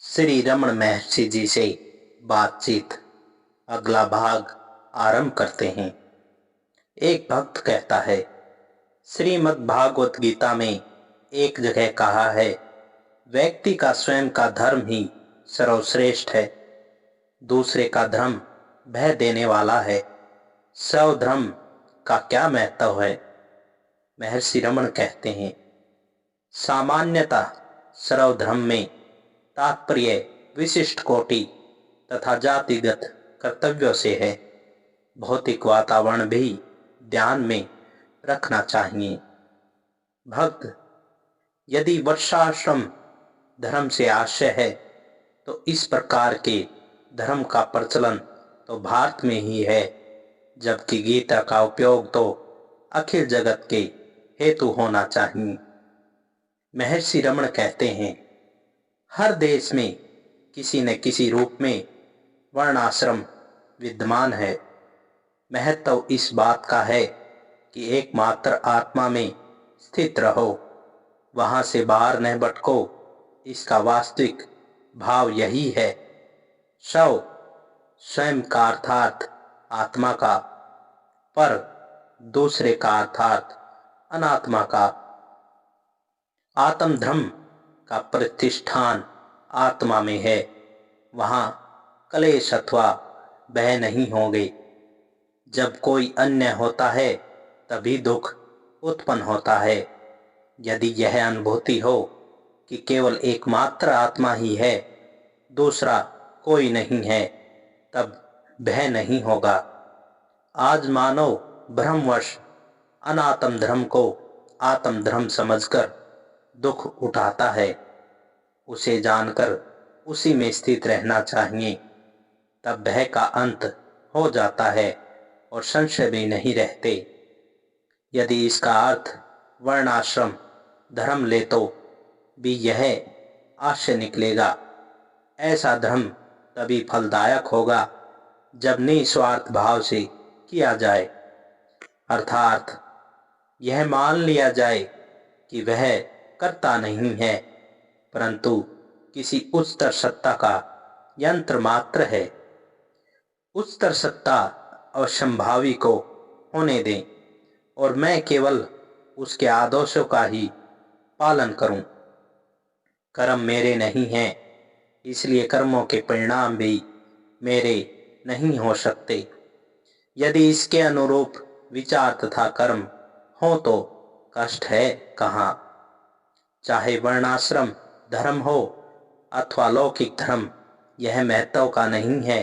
श्री रमन महर्षि जी से बातचीत अगला भाग आरंभ करते हैं। एक भक्त कहता है, श्रीमद् भागवत गीता में एक जगह कहा है, व्यक्ति का स्वयं का धर्म ही सर्वश्रेष्ठ है, दूसरे का धर्म भय देने वाला है। स्वधर्म का क्या महत्व है? महर्षि रमन कहते हैं, सामान्यतः सर्वधर्म में तात्पर्य विशिष्ट कोटि तथा जातिगत कर्तव्यों से है। भौतिक वातावरण भी ध्यान में रखना चाहिए। भक्त, यदि वर्षाश्रम धर्म से आशय है तो इस प्रकार के धर्म का प्रचलन तो भारत में ही है, जबकि गीता का उपयोग तो अखिल जगत के हेतु होना चाहिए। महर्षि रमन कहते हैं, हर देश में किसी न किसी रूप में वर्णाश्रम विद्यमान है। महत्व इस बात का है कि एकमात्र आत्मा में स्थित रहो, वहां से बाहर न भटको। इसका वास्तविक भाव यही है। शव स्वयं का अर्थात आत्मा का, पर दूसरे का अर्थात अनात्मा का। आत्म धर्म का प्रतिष्ठान आत्मा में है, वहां क्लेश अथवा भय नहीं होंगे। जब कोई अन्य होता है तभी दुख उत्पन्न होता है। यदि यह अनुभूति हो कि केवल एकमात्र आत्मा ही है, दूसरा कोई नहीं है, तब भय नहीं होगा। आज मानव भ्रमवश अनात्म धर्म को आत्म धर्म समझकर दुख उठाता है। उसे जानकर उसी में स्थित रहना चाहिए, तब भय का अंत हो जाता है और संशय भी नहीं रहते। यदि इसका अर्थ वर्णाश्रम धर्म ले तो भी यह आशय निकलेगा, ऐसा धर्म तभी फलदायक होगा जब निस्वार्थ भाव से किया जाए, अर्थात यह मान लिया जाए कि वह कर्ता नहीं है, परंतु किसी उच्चतर सत्ता का यंत्र मात्र है। उच्चतर सत्ता असंभावी को होने दें और मैं केवल उसके आदेशों का ही पालन करूं। कर्म मेरे नहीं हैं, इसलिए कर्मों के परिणाम भी मेरे नहीं हो सकते। यदि इसके अनुरूप विचार तथा कर्म हो तो कष्ट है कहाँ। चाहे वर्णाश्रम धर्म हो अथवा लौकिक धर्म, यह महत्व का नहीं है।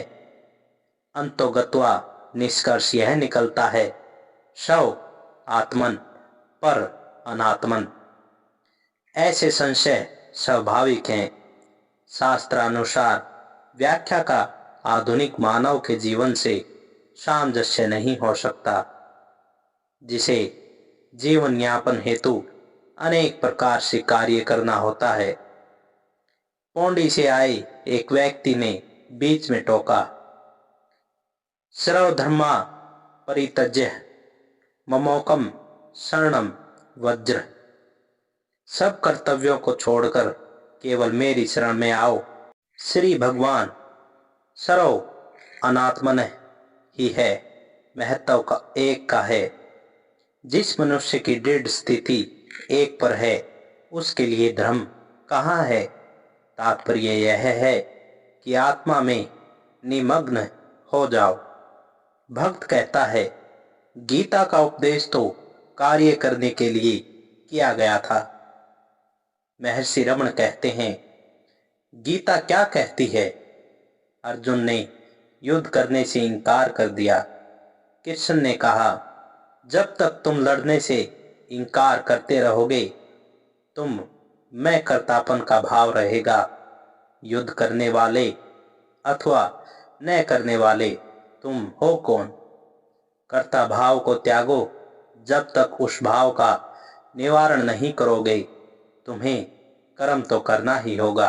अंतोगत्वा निष्कर्ष यह निकलता है, शव आत्मन पर अनात्मन। ऐसे संशय स्वाभाविक हैं। शास्त्रानुसार व्याख्या का आधुनिक मानव के जीवन से सामंजस्य नहीं हो सकता, जिसे जीवन यापन हेतु अनेक प्रकार से कार्य करना होता है। पौंडी से आए एक व्यक्ति ने बीच में टोका, सर्वधर्मा परित्यज्य ममोकम शरणम वज्र। सब कर्तव्यों को छोड़कर केवल मेरी शरण में आओ। श्री भगवान सर्व अनात्मन ही है, महत्व का एक का है। जिस मनुष्य की दृढ़ स्थिति एक पर है, उसके लिए धर्म कहाँ है? तात्पर्य यह है कि आत्मा में निमग्न हो जाओ। भक्त कहता है, गीता का उपदेश तो कार्य करने के लिए किया गया था। महर्षि रमन कहते हैं, गीता क्या कहती है? अर्जुन ने युद्ध करने से इनकार कर दिया। कृष्ण ने कहा, जब तक तुम लड़ने से इनकार करते रहोगे, तुम मैं कर्तापन का भाव रहेगा। युद्ध करने वाले अथवा न करने वाले तुम हो कौन? कर्ता भाव को त्यागो। जब तक उस भाव का निवारण नहीं करोगे, तुम्हें कर्म तो करना ही होगा।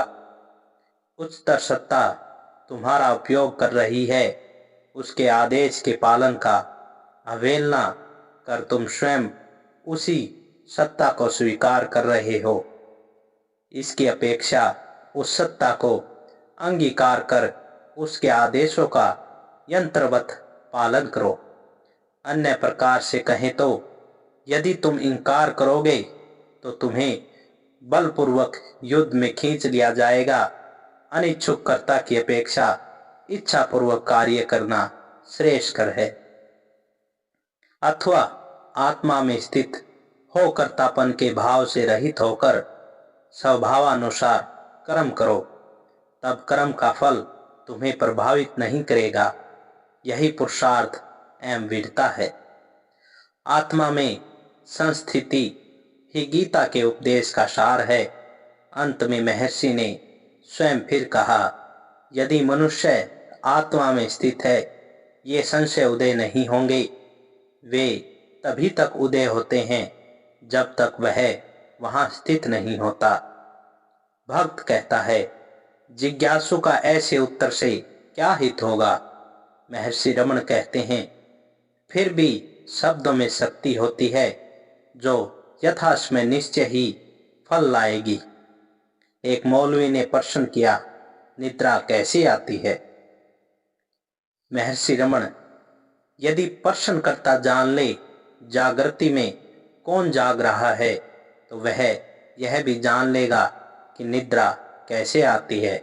उच्चतर सत्ता तुम्हारा उपयोग कर रही है, उसके आदेश के पालन का अवहेलना कर तुम स्वयं उसी सत्ता को स्वीकार कर रहे हो। इसकी अपेक्षा उस सत्ता को अंगीकार कर उसके आदेशों का यंत्रवत पालन करो। अन्य प्रकार से कहें तो यदि तुम इनकार करोगे तो तुम्हें बलपूर्वक युद्ध में खींच लिया जाएगा। अनिच्छुक कर्ता की अपेक्षा इच्छा पूर्वक कार्य करना श्रेयस्कर है। अथवा आत्मा में स्थित हो कर्तापन के भाव से रहित होकर स्वभावानुसार कर्म करो, तब कर्म का फल तुम्हें प्रभावित नहीं करेगा। यही पुरुषार्थ एवं वीरता है। आत्मा में संस्थिति ही गीता के उपदेश का सार है। अंत में महर्षि ने स्वयं फिर कहा, यदि मनुष्य आत्मा में स्थित है, ये संशय उदय नहीं होंगे। वे तभी तक उदय होते हैं जब तक वह वहां स्थित नहीं होता। भक्त कहता है, जिज्ञासु का ऐसे उत्तर से क्या हित होगा। महर्षि रमण कहते हैं, फिर भी शब्दों में शक्ति होती है जो यथासमय निश्चय ही फल लाएगी। एक मौलवी ने प्रश्न किया, निद्रा कैसे आती है। महर्षि रमण, यदि प्रश्नकर्ता जान ले जागृति में कौन जाग रहा है तो वह यह भी जान लेगा कि निद्रा कैसे आती है।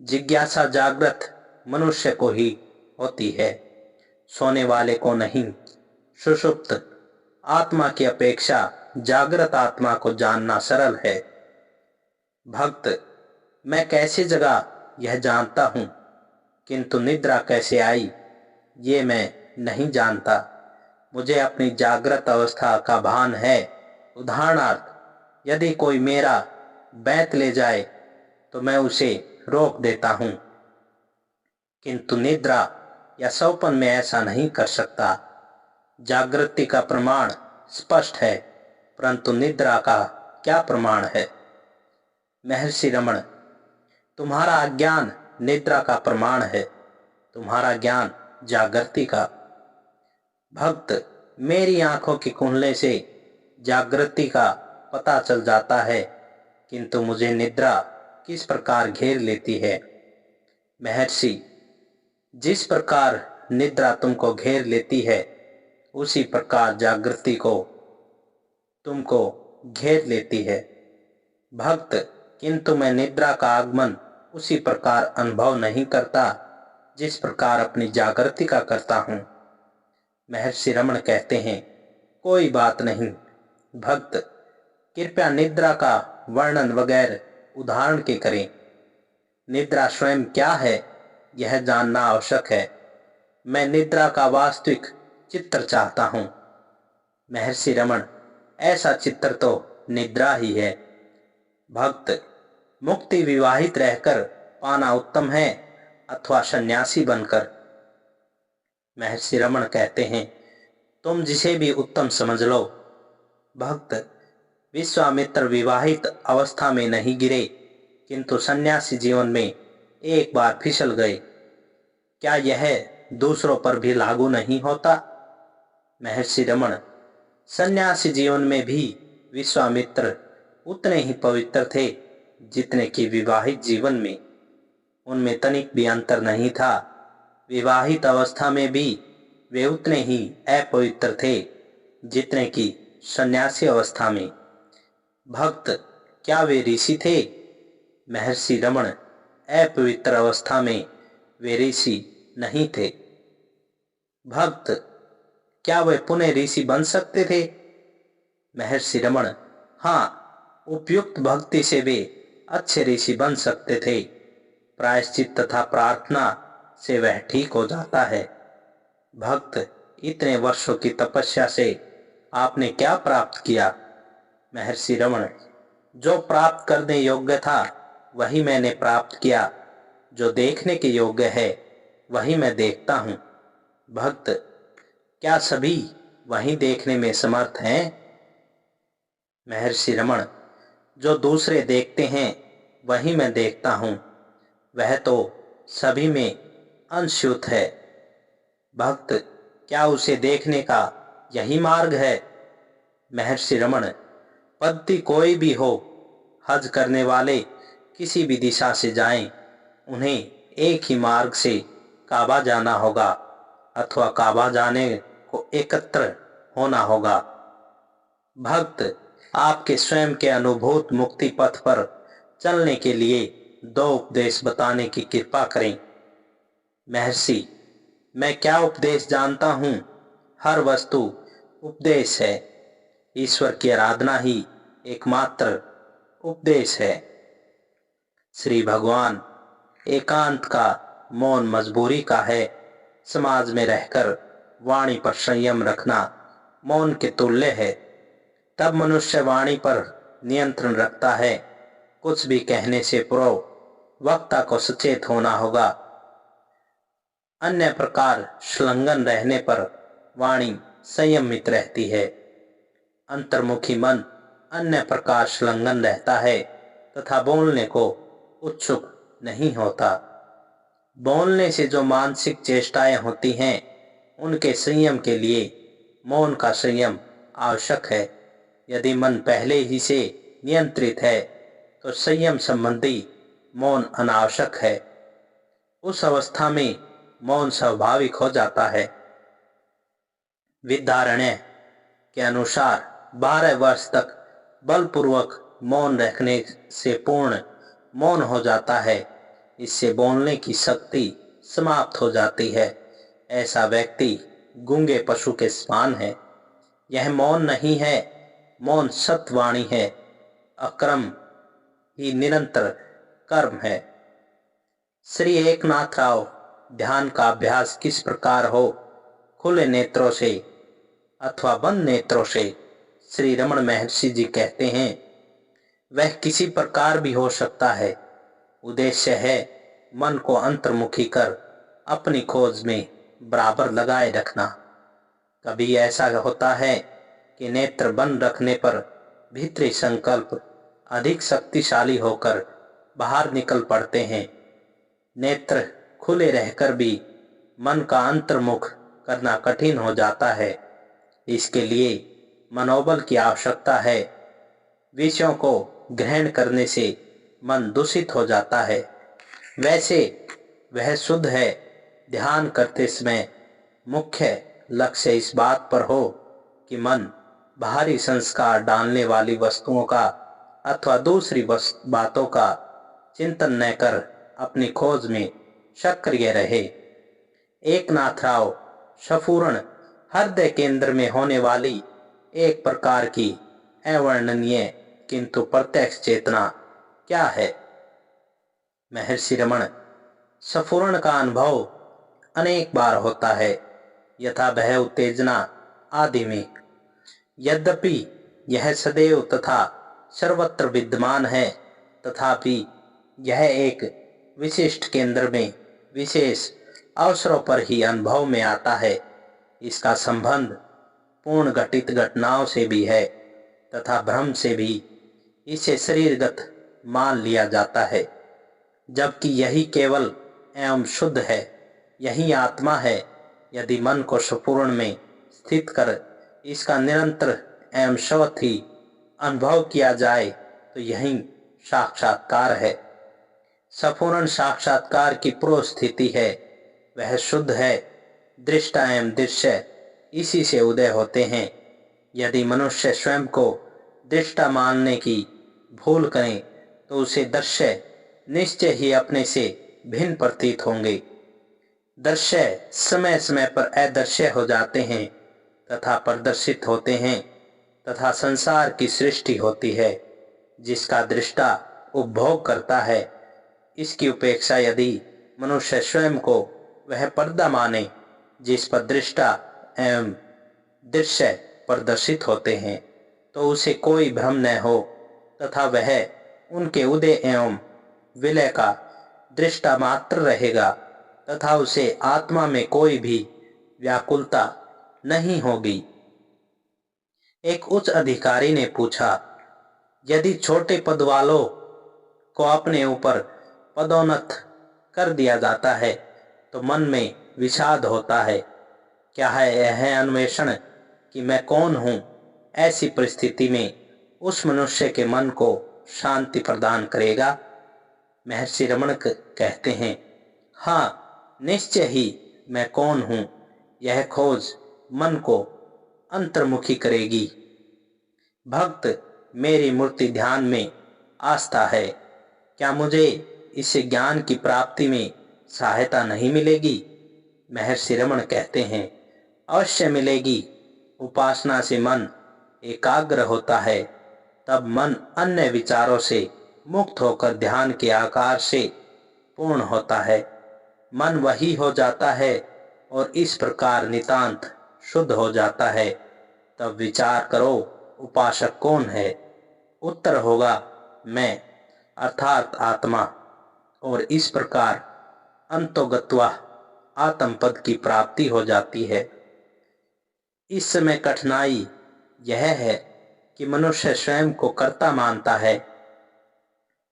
जिज्ञासा जागृत मनुष्य को ही होती है, सोने वाले को नहीं। सुषुप्त आत्मा की अपेक्षा जागृत आत्मा को जानना सरल है। भक्त, मैं कैसे जगा यह जानता हूँ, किंतु निद्रा कैसे आई ये मैं नहीं जानता। मुझे अपनी जागृत अवस्था का भान है। उदाहरणार्थ, यदि कोई मेरा बैत ले जाए तो मैं उसे रोक देता हूँ, किंतु निद्रा या सौपन में ऐसा नहीं कर सकता। जागृति का प्रमाण स्पष्ट है, परंतु निद्रा का क्या प्रमाण है। महर्षि रमण, तुम्हारा अज्ञान निद्रा का प्रमाण है, तुम्हारा ज्ञान जागृति का। भक्त, मेरी आंखों के कुंडले से जागृति का पता चल जाता है, किंतु मुझे निद्रा किस प्रकार घेर लेती है। महर्षि, जिस प्रकार निद्रा तुमको घेर लेती है उसी प्रकार जागृति को तुमको घेर लेती है। भक्त, किंतु मैं निद्रा का आगमन उसी प्रकार अनुभव नहीं करता जिस प्रकार अपनी जागृति का करता हूँ। महर्षि रमण कहते हैं, कोई बात नहीं। भक्त, कृपया निद्रा का वर्णन वगैर उदाहरण के करें। निद्रा स्वयं क्या है यह जानना आवश्यक है। मैं निद्रा का वास्तविक चित्र चाहता हूँ। महर्षि रमण, ऐसा चित्र तो निद्रा ही है। भक्त, मुक्ति विवाहित रहकर पाना उत्तम है अथवा सन्यासी बनकर। महर्षि रमण कहते हैं, तुम जिसे भी उत्तम समझ लो। भक्त, विश्वामित्र विवाहित अवस्था में नहीं गिरे, किंतु सन्यासी जीवन में एक बार फिसल गए। क्या यह दूसरों पर भी लागू नहीं होता। महर्षि रमण, सन्यासी जीवन में भी विश्वामित्र उतने ही पवित्र थे जितने कि विवाहित जीवन में। उनमें तनिक भी अंतर नहीं था। विवाहित अवस्था में भी वे उतने ही अपवित्र थे जितने कि सन्यासी अवस्था में। भक्त, क्या वे ऋषि थे। महर्षि रमण, अपवित्र अवस्था में वे ऋषि नहीं थे। भक्त, क्या वे पुनः ऋषि बन सकते थे। महर्षि रमण, हाँ, उपयुक्त भक्ति से वे अच्छे ऋषि बन सकते थे। प्रायश्चित तथा प्रार्थना से वह ठीक हो जाता है। भक्त, इतने वर्षों की तपस्या से आपने क्या प्राप्त किया। महर्षि रमण, जो प्राप्त करने योग्य था वही मैंने प्राप्त किया। जो देखने के योग्य है वही मैं देखता हूँ। भक्त, क्या सभी वही देखने में समर्थ हैं। महर्षि रमण, जो दूसरे देखते हैं वही मैं देखता हूँ, वह तो सभी में अंशयुत है। भक्त, क्या उसे देखने का यही मार्ग है। महर्षि रमण, पद्धति कोई भी हो, हज करने वाले किसी भी दिशा से जाएं, उन्हें एक ही मार्ग से काबा जाना होगा अथवा काबा जाने को एकत्र होना होगा। भक्त आपके स्वयं के अनुभूत मुक्ति पथ पर चलने के लिए दो उपदेश बताने की कृपा करें। महर्षि, मैं क्या उपदेश जानता हूँ? हर वस्तु उपदेश है। ईश्वर की आराधना ही एकमात्र उपदेश है। श्री भगवान, एकांत का मौन मजबूरी का है। समाज में रहकर वाणी पर संयम रखना मौन के तुल्य है। तब मनुष्य वाणी पर नियंत्रण रखता है। कुछ भी कहने से पूर्व वक्ता को सचेत होना होगा। अन्य प्रकार संलग्न रहने पर वाणी संयमित रहती है। अंतर्मुखी मन अन्य प्रकार संलग्न रहता है तथा बोलने को उत्सुक नहीं होता। बोलने से जो मानसिक चेष्टाएं होती हैं, उनके संयम के लिए मौन का संयम आवश्यक है। यदि मन पहले ही से नियंत्रित है तो संयम संबंधी मौन अनावश्यक है। उस अवस्था में मौन स्वाभाविक हो जाता है। विद्यारण्य के अनुसार 12 वर्ष तक बलपूर्वक मौन रखने से पूर्ण मौन हो जाता है। इससे बोलने की शक्ति समाप्त हो जाती है। ऐसा व्यक्ति गूंगे पशु के समान है। यह मौन नहीं है, मौन सत्वाणी है। अक्रम ही निरंतर कर्म है। श्री एकनाथराव, ध्यान का अभ्यास किस प्रकार हो, खुले नेत्रों से अथवा बंद नेत्रों से? श्री रमण महर्षि जी कहते हैं, वह किसी प्रकार भी हो सकता है। उद्देश्य है मन को अंतर्मुखी कर अपनी खोज में बराबर लगाए रखना। कभी ऐसा होता है कि नेत्र बंद रखने पर भीतरी संकल्प अधिक शक्तिशाली होकर बाहर निकल पड़ते हैं। नेत्र खुले रहकर भी मन का अंतर्मुख करना कठिन हो जाता है। इसके लिए मनोबल की आवश्यकता है। विषयों को ग्रहण करने से मन दूषित हो जाता है। वैसे वह शुद्ध है। ध्यान करते समय मुख्य लक्ष्य इस बात पर हो कि मन बाहरी संस्कार डालने वाली वस्तुओं का अथवा दूसरी बातों का चिंतन न कर अपनी खोज में सक्रिय रहे। एकनाथराव, स्फुरण हृदय केंद्र में होने वाली एक प्रकार की अवर्णनीय किंतु प्रत्यक्ष चेतना क्या है? महर्षि रमण, स्फुरण का अनुभव अनेक बार होता है, यथा भय, उत्तेजना आदि में। यद्यपि यह सदैव तथा सर्वत्र विद्यमान है, तथापि यह एक विशिष्ट केंद्र में विशेष अवसरों पर ही अनुभव में आता है। इसका संबंध पूर्ण घटित घटनाओं से भी है तथा भ्रम से भी। इसे शरीरगत मान लिया जाता है, जबकि यही केवल एवं शुद्ध है। यही आत्मा है। यदि मन को स्फुरण में स्थित कर इसका निरंतर एवं सतत ही अनुभव किया जाए तो यही साक्षात्कार है। स्फुरण साक्षात्कार की पूर्व स्थिति है। वह शुद्ध है। दृष्टा एवं दृश्य इसी से उदय होते हैं। यदि मनुष्य स्वयं को दृष्टा मानने की भूल करें तो उसे दृश्य निश्चय ही अपने से भिन्न प्रतीत होंगे। दृश्य समय समय पर अदृश्य हो जाते हैं तथा प्रदर्शित होते हैं तथा संसार की सृष्टि होती है जिसका दृष्टा उपभोग करता है। इसकी उपेक्षा यदि मनुष्य स्वयं को वह पर्दा माने जिस पर दृष्टा एवं दृश्य प्रदर्शित होते हैं, तो उसे कोई भ्रम न हो तथा वह उनके उदय एवं विलय का दृष्टा मात्र रहेगा तथा उसे आत्मा में कोई भी व्याकुलता नहीं होगी। एक उच्च अधिकारी ने पूछा, यदि छोटे पद वालों को अपने ऊपर पदोन्नत कर दिया जाता है तो मन में विषाद होता है। क्या है यह अन्वेषण कि मैं कौन हूँ? ऐसी परिस्थिति में उस मनुष्य के मन को शांति प्रदान करेगा? महर्षि रमण कहते हैं, हाँ निश्चय ही मैं कौन हूँ, यह खोज मन को अंतर्मुखी करेगी। भक्त मेरी मूर्ति ध्यान में आस्था है, क्या मुझे इससे ज्ञान की प्राप्ति में सहायता नहीं मिलेगी? महर्षि रमण कहते हैं, अवश्य मिलेगी। उपासना से मन एकाग्र होता है, तब मन अन्य विचारों से मुक्त होकर ध्यान के आकार से पूर्ण होता है। मन वही हो जाता है और इस प्रकार नितांत शुद्ध हो जाता है। तब विचार करो, उपासक कौन है? उत्तर होगा, मैं अर्थात आत्मा। और इस प्रकार अंतोगत्वा आत्मपद की प्राप्ति हो जाती है। इस समय कठिनाई यह है कि मनुष्य स्वयं को कर्ता मानता है,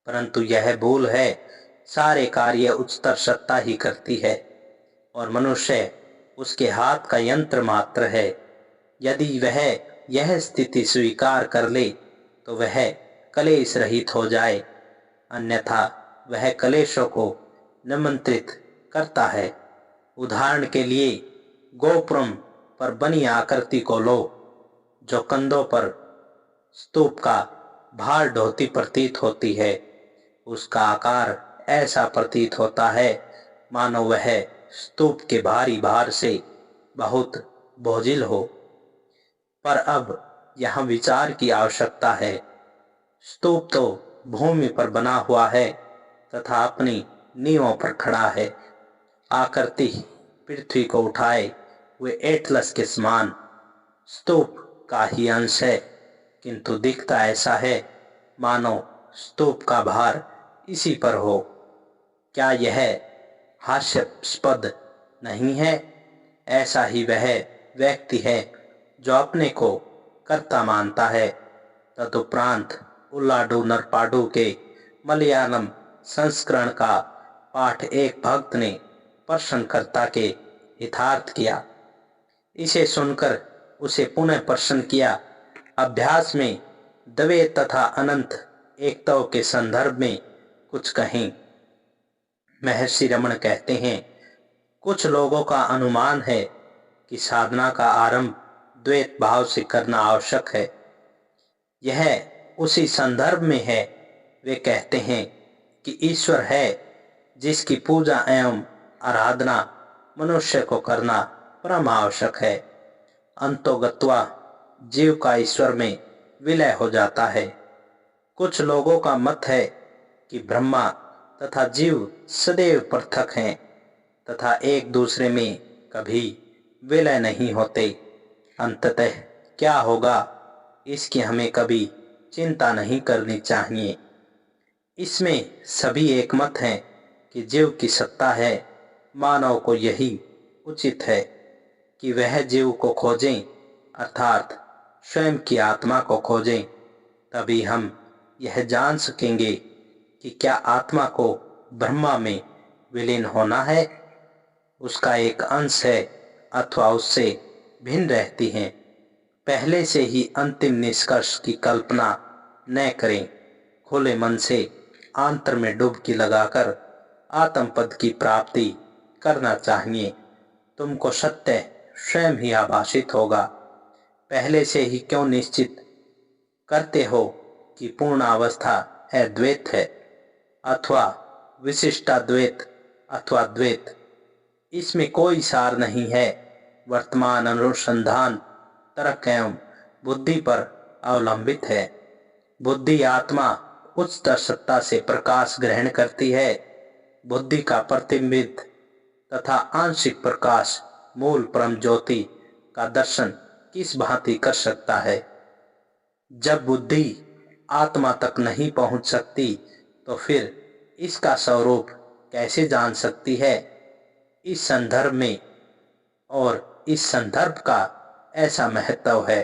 परंतु यह भूल है। सारे कार्य उच्चतर सत्ता ही करती है और मनुष्य उसके हाथ का यंत्र मात्र है। यदि वह यह स्थिति स्वीकार कर ले तो वह कलेश रहित हो जाए, अन्यथा वह कलेशों को निमंत्रित करता है। उदाहरण के लिए गोपुरम पर बनी आकृति को लो, जो कंधों पर स्तूप का भार ढोती प्रतीत होती है। उसका आकार ऐसा प्रतीत होता है मानो वह स्तूप के भारी भार से बहुत बोझिल हो। पर अब यहाँ विचार की आवश्यकता है। स्तूप तो भूमि पर बना हुआ है तथा अपनी नींवों पर खड़ा है। आकृति पृथ्वी को उठाए हुए एटलस के समान स्तूप का ही अंश है, किंतु दिखता ऐसा है मानो स्तूप का भार इसी पर हो। क्या यह हास्यास्पद नहीं है? ऐसा ही वह व्यक्ति है जो अपने को कर्ता मानता है। तदुपरांत उल्लाडू नरपाडू के मलयालम संस्करण का पाठ एक भक्त ने प्रश्नकर्ता के हितार्थ किया। इसे सुनकर उसे पुनः प्रश्न किया। अभ्यास में द्वैत तथा अनंत एकताओं के संदर्भ में कुछ कहें। महर्षि रमण कहते हैं, कुछ लोगों का अनुमान है कि साधना का आरंभ द्वैत भाव से करना आवश्यक है। यह उसी संदर्भ में है। वे कहते हैं कि ईश्वर है जिसकी पूजा एवं आराधना मनुष्य को करना परम आवश्यक है। अंतोगत्वा जीव का ईश्वर में विलय हो जाता है। कुछ लोगों का मत है कि ब्रह्मा तथा जीव सदैव पृथक हैं तथा एक दूसरे में कभी विलय नहीं होते। अंततः क्या होगा इसकी हमें कभी चिंता नहीं करनी चाहिए। इसमें सभी एकमत हैं कि जीव की सत्ता है। मानव को यही उचित है कि वह जीव को खोजें, अर्थात स्वयं की आत्मा को खोजें। तभी हम यह जान सकेंगे कि क्या आत्मा को ब्रह्मा में विलीन होना है, उसका एक अंश है, अथवा उससे भिन्न रहती हैं। पहले से ही अंतिम निष्कर्ष की कल्पना न करें। खुले मन से आंतर में डुबकी लगाकर आत्मपद की प्राप्ति करना चाहिए। तुमको सत्य स्वयं ही आभासित होगा। पहले से ही क्यों निश्चित करते हो कि पूर्ण अवस्था है द्वैत है अथवा विशिष्टाद्वैत अथवा द्वैत? इसमें कोई सार नहीं है। वर्तमान अनुसंधान तर्क एवं बुद्धि पर अवलंबित है। बुद्धि आत्मा उच्चतर सत्ता से प्रकाश ग्रहण करती है। बुद्धि का प्रतिबिंब तथा आंशिक प्रकाश मूल परम ज्योति का दर्शन किस भांति कर सकता है? जब बुद्धि आत्मा तक नहीं पहुंच सकती तो फिर इसका स्वरूप कैसे जान सकती है? इस संदर्भ में और इस संदर्भ का ऐसा महत्व है